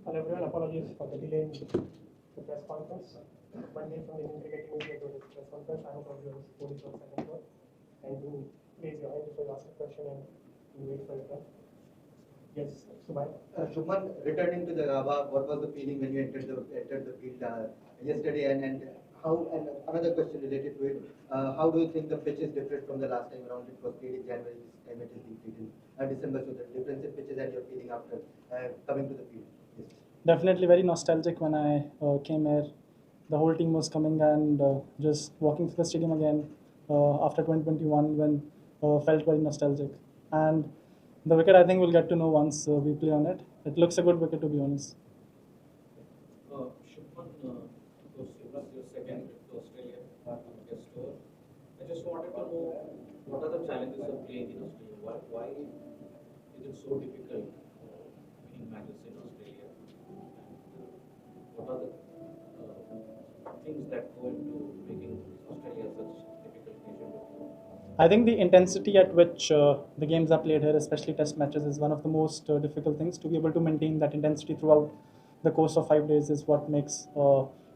Hello everyone, apologies for the delay in the press conference. Monday from the Indian Cricket Team is going to press conference. I hope everyone is fully for second floor. And do raise your hand before you ask a question and wait for your turn. Yes, Shubman. Shubman, returning to the Gabba, what was the feeling when you entered the field yesterday? And how? And another question related to it: how do you think the pitch is different from the last time around? It was played in January. This time it is being played in December. So the difference in pitches and your feeling after coming to the field. Yes. Definitely very nostalgic when I came here. The whole team was coming and just walking through the stadium again after 2021 when felt very nostalgic. And the wicket I think we'll get to know once we play on it. It looks a good wicket to be honest. Shubman, it was your second to Australia guest tour. I just wanted to know what are the challenges of playing in Australia? Why is it so difficult winning matches in Australia? What are the things that go into making Australia such difficult nation to play? I think the intensity at which the games are played here, especially test matches, is one of the most difficult things. To be able to maintain that intensity throughout the course of 5 days is what makes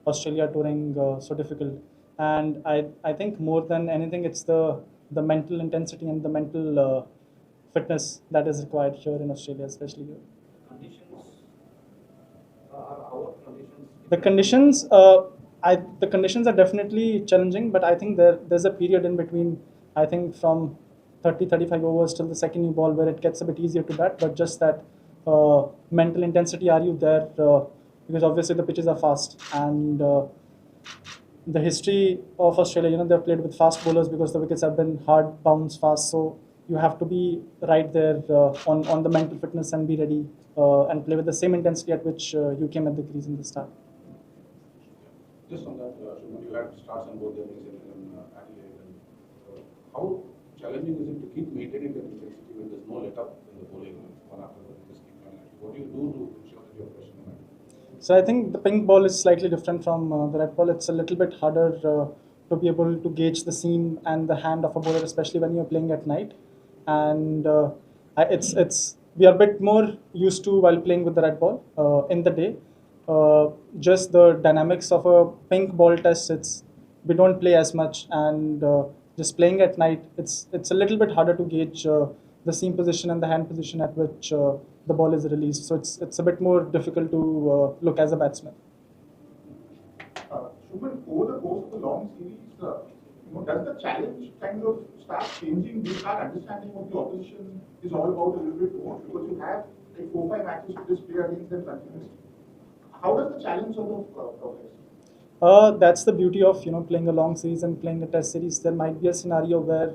Australia touring so difficult. And I think more than anything, it's the mental intensity and the mental fitness that is required here in Australia, especially here. Conditions our conditions. The conditions are definitely challenging, but I think there's a period in between. I think from 30-35 overs till the second new ball where it gets a bit easier to bat, but just that mental intensity, are you there? Because obviously the pitches are fast, and the history of Australia, they've played with fast bowlers because the wickets have been hard, bounce fast. So you have to be right there on the mental fitness and be ready and play with the same intensity at which you came at the crease in the start. Just on that, Shubman, you had starts on both the innings in Adelaide. And, how challenging is it to keep maintaining that intensity when there's no let up in the bowling one after the other, just keep coming at you? What do you do to ensure that you're fresh in the match? So I think the pink ball is slightly different from the red ball. It's a little bit harder to be able to gauge the seam and the hand of a bowler, especially when you're playing at night. And we are a bit more used to while playing with the red ball in the day. Just the dynamics of a pink ball test, we don't play as much, and just playing at night, it's a little bit harder to gauge the seam position and the hand position at which the ball is released. So it's a bit more difficult to look as a batsman. Shubman, over the course of the long series, does the challenge kind of start changing? Do you start understanding what the opposition is all about a little bit more? Because you have like 4-5 matches to just play against them continuously. How does the challenge sort of progress? That's the beauty of playing a long series and playing a test series. There might be a scenario where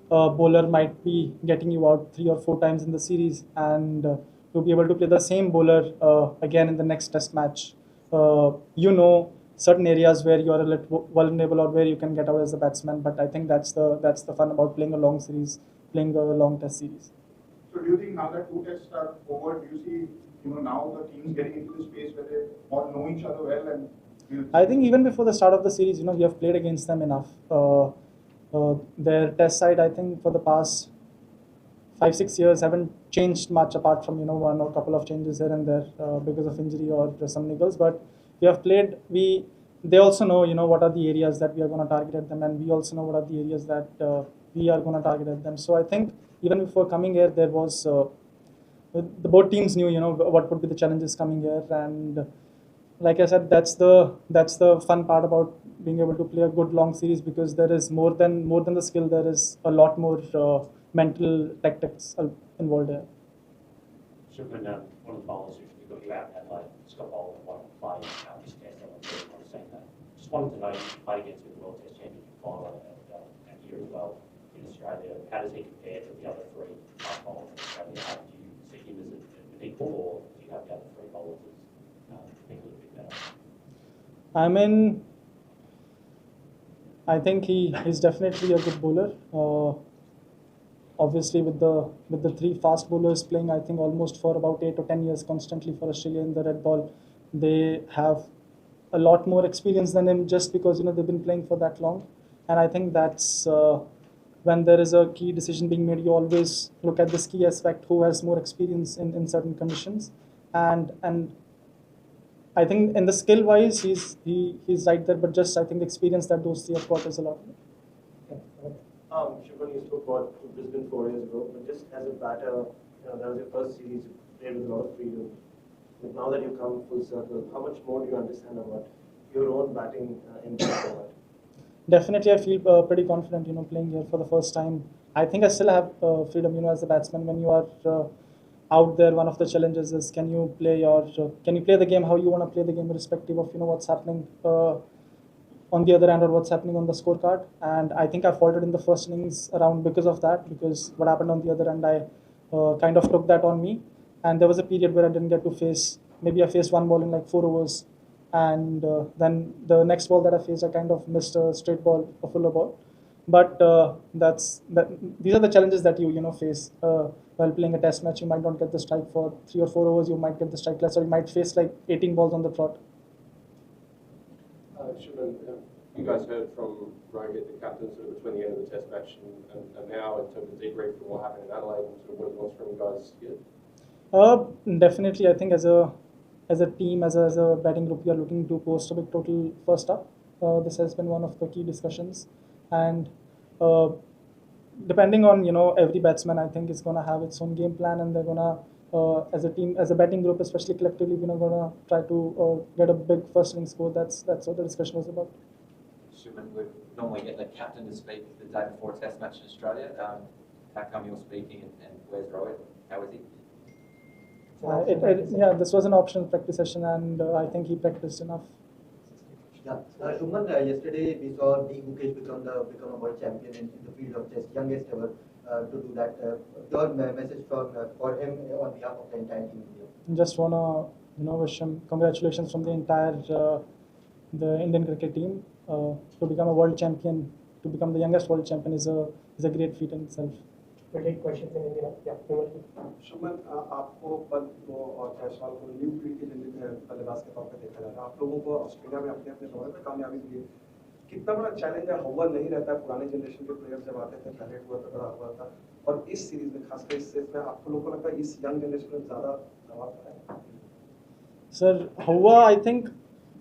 a bowler might be getting you out 3 or 4 times in the series, and to be able to play the same bowler again in the next test match, certain areas where you are a little vulnerable or where you can get out as a batsman. But I think that's the fun about playing a long series, playing a long test series. So do you think now that 2 tests are over, do you see now the teams getting into the space where they all know each other well? And I think even before the start of the series, we have played against them enough. Their test side, I think, for the past 5-6 years haven't changed much apart from one or couple of changes here and there because of injury or some niggles. But we have played. They also know what are the areas that we are going to target at them, and we also know what are the areas that we are going to target at them. So I think even before coming here, there was the both teams knew what would be the challenges coming here, and like I said, that's the fun part about being able to play a good long series, because there is more than the skill. There is a lot more mental tactics involved here. Shubman, one of the bowlers who got you out at Adelaide, Scott Bowler, one play just stands up on the same day. Just wanted to know, you played against the World Test Championship final and here as well in Australia. How does he compare to the other 3 fast bowlers in Australia? Do you see him as an equal, or do you have the other 3 bowlers as being a little bit better? I think he's definitely a good bowler. Obviously, with the 3 fast bowlers playing, I think almost for about 8 or 10 years constantly for Australia in the red ball, they have a lot more experience than him, just because they've been playing for that long. And I think that's when there is a key decision being made, you always look at this key aspect: who has more experience in certain conditions. and I think in the skill wise he's right there, but just I think the experience that those three have got is a lot. Shubman, you spoke about Brisbane 4 years ago, but just as a batter, that was your first series, you played with a lot of freedom. But now that you've come full circle, how much more do you understand about your own batting in this format? Definitely, I feel pretty confident, playing here for the first time. I think I still have freedom, as a batsman. When you are out there, one of the challenges is can you play the game how you want to play the game, irrespective of what's happening on the other end or what's happening on the scorecard. And I think I faltered in the first innings around because of that, because what happened on the other end, I kind of took that on me. And there was a period where I didn't get to face. Maybe I faced one ball in like 4 overs. And then the next ball that I faced, I kind of missed a straight ball, a fuller ball. But these are the challenges that you face while playing a test match. You might not get the strike for 3 or 4 overs. You might get the strike less, or you might face like 18 balls on the trot. Shubman, you guys heard from Rohit, the captain, sort of between the end of the test match and now in terms of debrief from what happened in Adelaide and sort of what he wants from you guys here? Definitely, I think as a team, as a batting group, we are looking to post a big total first up. This has been one of the key discussions, and depending on every batsman, I think is going to have its own game plan, and they're going to as a team, as a batting group, especially collectively, we're going to try to get a big first inning score. That's what the discussion was about. Shubman, we normally get the captain to speak the day before a test match in Australia. How come you're speaking, and where's Rohit? How is he? This was an optional practice session, and I think he practiced enough. Yeah, Shubman, yesterday we saw D. Mukesh become a world champion in the field of chess, youngest ever to do that. Your message for him on behalf of the entire team here. Just wanna wish him congratulations from the entire the Indian cricket team to become a world champion, to become the youngest world champion is a great feat in itself. We'll take questions in India. Yeah, Shubman, आपको पद को और जायसवाल को new breed के बल्लेबाज के तौर पर देखा जा रहा है। आप लोगों को ऑस्ट्रेलिया में अपने अपने दौरे पर कामयाबी मिली है। कितना बड़ा चैलेंज है, हवा नहीं रहता है, पुराने जनरेशन के प्लेयर जब आते थे पहले हुआ तो बड़ा हुआ था, और इस सीरीज में खासकर इस सीरीज में आप लोगों को लगता है इस यंग जनरेशन में ज़्यादा दबाव है? सर हुआ, आई थिंक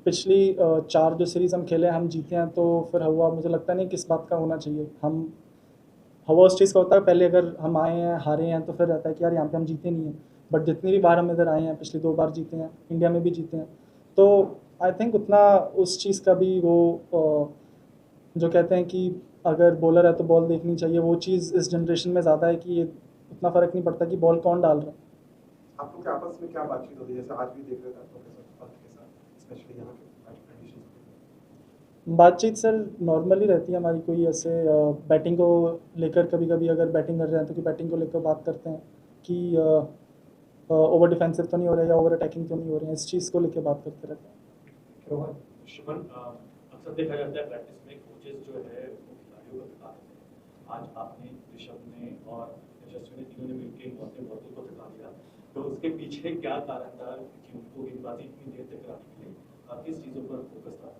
पिछली 4 जो सीरीज हम खेले हम जीते हैं, तो फिर हुआ मुझे लगता नहीं किस बात का होना चाहिए। हवा उस चीज़ का होता है, पहले अगर हम आए हैं हारे हैं तो फिर रहता है कि यार यहाँ पे हम जीते नहीं हैं, बट जितनी भी बार हम इधर आए हैं, पिछली 2 बार जीते हैं, इंडिया में भी जीते हैं, तो आई थिंक उतना उस चीज़ का भी वो जो कहते हैं कि अगर बॉलर है तो बॉल देखनी चाहिए, वो चीज़ इस जनरेशन में ज़्यादा है कि ये उतना फ़र्क नहीं पड़ता कि बॉल कौन डाल रहा है। आप लोग के आपस में क्या बातचीत होती है, जैसे आज भी देख रहे थे प्रोफेसर के साथ, स्पेशली यहाँ के बातचीत सर नॉर्मली रहती है हमारी, कोई ऐसे बैटिंग को लेकर कभी कभी अगर बैटिंग कर रहे हैं तो कि बैटिंग को लेकर बात करते हैं कि ओवर डिफेंसिव तो नहीं हो रहा है या ओवर अटैकिंग तो नहीं हो रही है, इस चीज़ को लेकर बात करते रहते हैं। शुभमन, अक्सर देखा जाता है प्रैक्टिस में कोचेस जो है वो खिलाड़ियों को थका देते हैं। आज आपने, ऋषभ ने और यशस्वी ने, तीनों ने मिलकर बहुतों को थका दिया, तो उसके पीछे क्या कारण था कि उनको गेंदबाजी इतनी देर तक कराने के लिए किस चीज़ों पर फोकस था?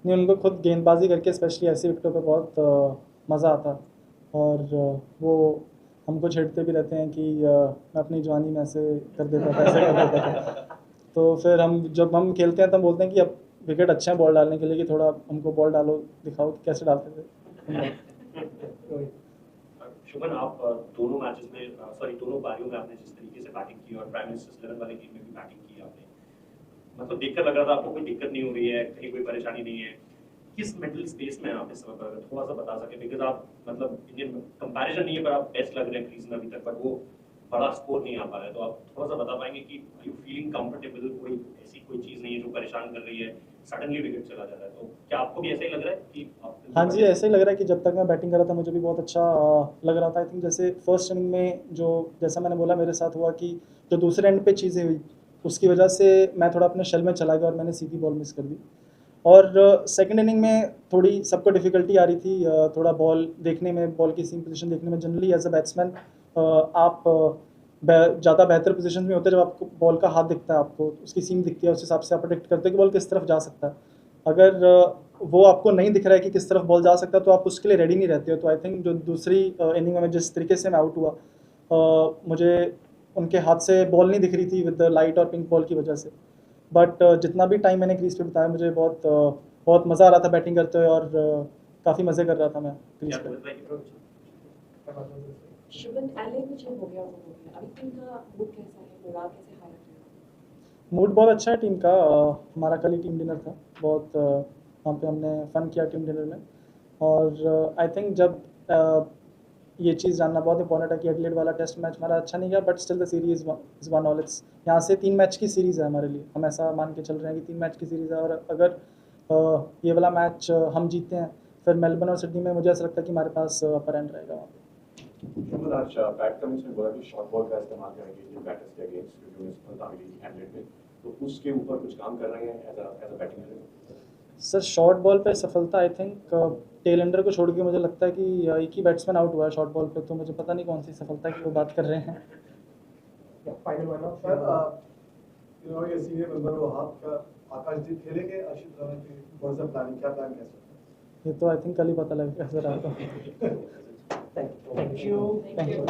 नहीं, उनको खुद गेंदबाजी करके स्पेशली ऐसी विकेटों पे बहुत मज़ा आता, और वो हमको छेड़ते भी रहते हैं कि मैं अपनी जवानी में ऐसे कर देता था, ऐसे कर देता था। तो फिर जब हम खेलते हैं तब बोलते हैं कि अब विकेट अच्छे हैं बॉल डालने के लिए, कि थोड़ा हमको बॉल डालो, दिखाओ कि कैसे डालते थे। शुभमन, आप दोनों मैचेस में दोनों पारियों में आपने जिस तरीके से बैटिंग की और प्राइम मिनिस्टर्स 11 वाले गेम में भी बैटिंग की आपने, मतलब देखकर लग रहा था आपको कोई दिक्कत नहीं हो रही है, कहीं कोई परेशानी नहीं है। किस मेंटल स्पेस में आप इस समय पर अगर थोड़ा सा बता सके, बिकॉज आप मतलब इंडियन कंपैरिजन नहीं है पर आप बेस्ट लग रहे हैं क्रीज में अभी तक, बट वो बड़ा स्कोर नहीं आ पा रहा है, तो आप थोड़ा सा बता पाएंगे कि आर यू फीलिंग कंफर्टेबल? कोई ऐसी कोई चीज़ नहीं है जो परेशान कर रही है, सडनली विकेट चला जा रहा है, तो क्या आपको भी ऐसा ही लग रहा है कि हाँ जी, ऐसा ही लग रहा है कि जब तक मैं बैटिंग कर रहा था मुझे भी बहुत अच्छा लग रहा था। आई थिंक जैसे फर्स्ट इनिंग में जो जैसा मैंने बोला मेरे साथ हुआ कि जो दूसरे एंड पे चीज़ें हुई उसकी वजह से मैं थोड़ा अपने शेल में चला गया और मैंने सीधी बॉल मिस कर दी, और सेकंड इनिंग में थोड़ी सबको डिफ़िकल्टी आ रही थी, थोड़ा बॉल देखने में, बॉल की सीम पोजीशन देखने में। जनरली एज अ बैट्समैन आप ज़्यादा बेहतर पोजीशन में होते हैं जब आपको बॉल का हाथ दिखता है, आपको उसकी सीम दिखती है, उस हिसाब से आप प्रेडिक्ट करते हैं कि बॉल किस तरफ जा सकता है। अगर वो आपको नहीं दिख रहा है कि किस तरफ बॉल जा सकता है तो आप उसके लिए रेडी नहीं रहते हो। तो आई थिंक जो दूसरी इनिंग में जिस तरीके से मैं आउट हुआ, मुझे उनके हाथ से बॉल नहीं दिख रही थी विद द लाइट और पिंक बॉल की वजह से। बट जितना भी टाइम मैंने क्रीज पे बिताया मुझे बहुत मज़ा आ रहा था बैटिंग करते हुए और काफ़ी मज़े कर रहा था मैं क्रीज पे। शुभन एलए कुछ हो गया वो हो गया, अभी टीम का मूड कैसा है, मोराल कैसे हाई है? मूड बहुत अच्छा है टीम का। हमारा कल ही टीम डिनर था, बहुत वहाँ पे हमने फ़न किया टीम डिनर में। और आई थिंक जब ये चीज़ जानना बहुत इंपॉर्टेंट है कि एडिलेड वाला टेस्ट मैच हमारा अच्छा नहीं गया, but still the series is one all. It's यहाँ से 3 मैच की सीरीज़ है हमारे लिए, हम ऐसा मान के चल रहे हैं कि 3 मैच की सीरीज़ है। और अगर ये वाला मैच हम जीतते हैं फिर मेलबर्न और सिडनी में मुझे ऐसा लगता है कि हमारे पास अपर एंड रहेगा वहाँ पे। आज पैट कमिंस ने बोला कि शॉर्ट बॉल का इस्तेमाल करेंगे इंडियन बैटर्स के अगेंस्ट, क्योंकि उन्हें सफलता मिली एडिलेड में, तो उसके ऊपर कुछ काम कर रहे हैं as a batting. Sir short ball पे सफलता आई थिंक टेल एंडर को छोड़ के मुझे लगता है कि एक ही बैट्समैन आउट हुआ है शॉर्ट बॉल पे, तो मुझे पता नहीं कौन सी सफलता की वो बात कर रहे हैं। Final one of sir you know ये सीनियर मेंबर हो आपका आकाशदीप खेलेंगे आशीष राणा की कौन सा प्लानिंग क्या प्लान कैसे? ये तो आई थिंक कल ही पता लगेगा सर आपको। Thank you. Thank you.